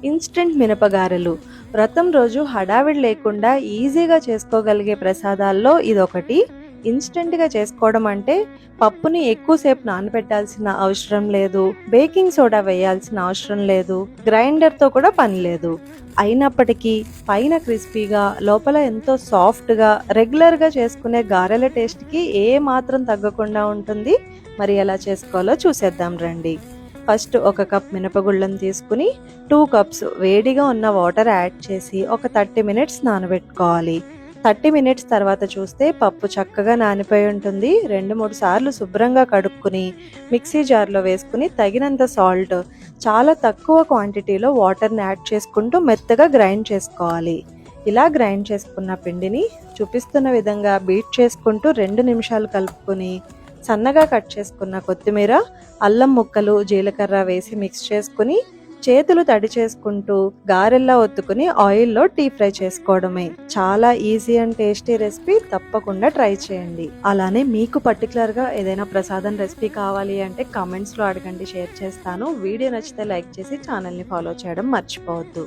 Instant మినపగారెలు వ్రతం రోజు హడావిడి లేకుండా ఈజీగా చేసుకోగలిగే ప్రసాదాల్లో ఇదొకటి. ఇన్స్టెంట్గా చేసుకోవడం అంటే పప్పుని ఎక్కువసేపు నానబెట్టాల్సిన అవసరం లేదు, బేకింగ్ సోడా వేయాల్సిన అవసరం లేదు, గ్రైండర్తో కూడా పని లేదు. అయినప్పటికీ పైన క్రిస్పీగా లోపల ఎంతో సాఫ్ట్గా రెగ్యులర్గా చేసుకునే గారెల టేస్ట్కి ఏ మాత్రం తగ్గకుండా ఉంటుంది. మరి ఎలా చేసుకోవాలో చూసేద్దాం రండి. ఫస్ట్ ఒక కప్ మినపగుళ్ళను తీసుకుని 2 కప్స్ వేడిగా ఉన్న వాటర్ యాడ్ చేసి ఒక 30 మినిట్స్ నానబెట్టుకోవాలి. 30 మినిట్స్ తర్వాత చూస్తే పప్పు చక్కగా నానిపోయి ఉంటుంది. 2-3 సార్లు శుభ్రంగా కడుక్కుని మిక్సీ జార్లో వేసుకుని తగినంత సాల్ట్, చాలా తక్కువ క్వాంటిటీలో వాటర్ని యాడ్ చేసుకుంటూ మెత్తగా గ్రైండ్ చేసుకోవాలి. ఇలా గ్రైండ్ చేసుకున్న పిండిని చూపిస్తున్న విధంగా బీట్ చేసుకుంటూ 2 నిమిషాలు కలుపుకొని సన్నగా కట్ చేసుకున్న కొత్తిమీర, అల్లం ముక్కలు, జీలకర్ర వేసి మిక్స్ చేసుకుని చేతులు తడి చేసుకుంటూ గారెల్లా ఒత్తుకుని ఆయిల్లో డీప్ ఫ్రై చేసుకోవడమే. చాలా ఈజీ అండ్ టేస్టీ రెసిపీ, తప్పకుండా ట్రై చేయండి. అలానే మీకు పర్టికులర్గా ఏదైనా ప్రసాదం రెసిపీ కావాలి అంటే కామెంట్స్లో అడగండి, షేర్ చేస్తాను. వీడియో నచ్చితే లైక్ చేసి ఛానల్ని ఫాలో చేయడం మర్చిపోవద్దు.